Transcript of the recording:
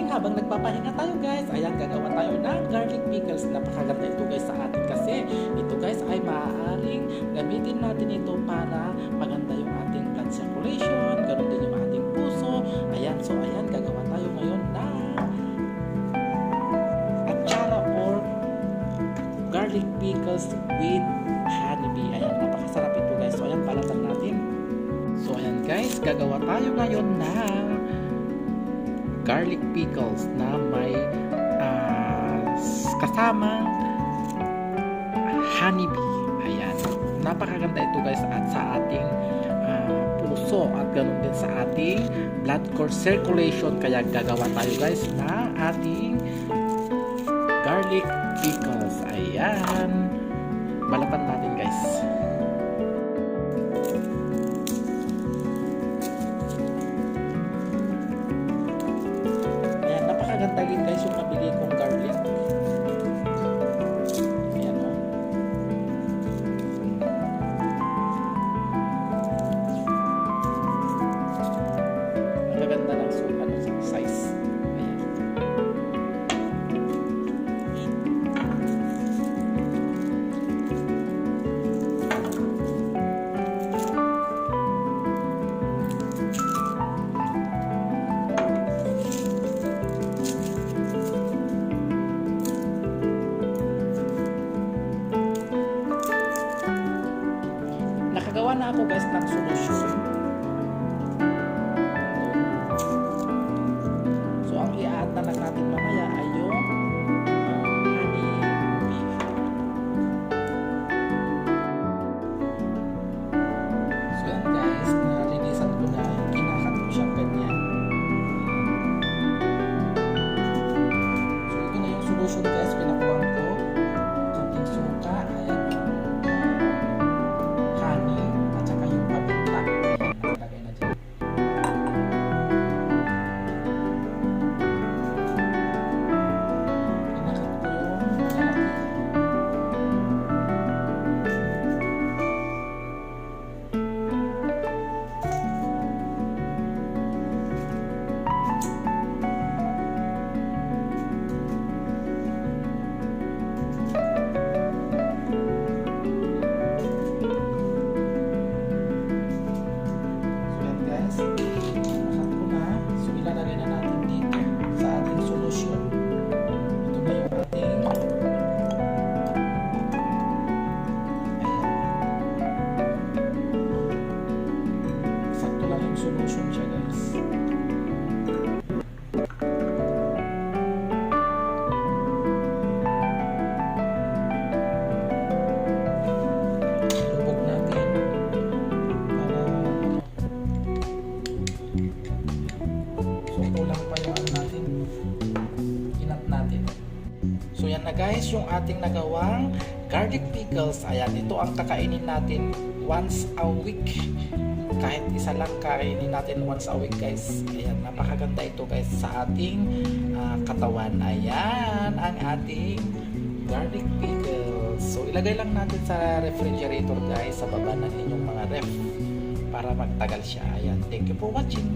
habang nagpapahinga tayo guys, ayan, gagawa tayo ng garlic pickles. Napakaganda ito guys sa atin kasi ito guys ay maaaring gamitin natin ito para maganda yung ating blood circulation, ganoon din yung ating puso. Ayan, so ayan, gagawa tayo ngayon ng atsara or garlic pickles with honeybee. Ayan, napakasarap ito guys. So ayan, balatan natin. So ayan guys, gagawa tayo ngayon ng garlic pickles na may kasamang honeybee. Ayan, napakaganda ito guys at sa ating puso at ganoon din sa ating blood circulation. Kaya gagawa tayo guys ng ating garlic pickles. Ayan, balatan natin guys. Napakaganda din guys yung nabili kong garlic. Ayan o. Magaganda ng size. Ayan. Nakagawa na ako guys ng solusyon. So ang i-add na lang natin mamaya ay yung honey beef. So yan guys, nalinisan ko na, kinakat ko siyang ganyan. So ito na yung solusyon guys, pinakuha ko. Kunting suka, ayan. Solution siya guys. Lubog natin para so kulang pa yung natin, inat natin. So yan na guys yung ating nagawang garlic pickles. Ayan, ito ang kakainin natin once a week. Kahit isa lang kainin natin once a week guys. Ayan, napakaganda ito guys sa ating katawan. Ayan ang ating garlic pickles. So ilagay lang natin sa refrigerator guys, sa baba ng inyong mga ref para magtagal siya. Ayan, thank you for watching.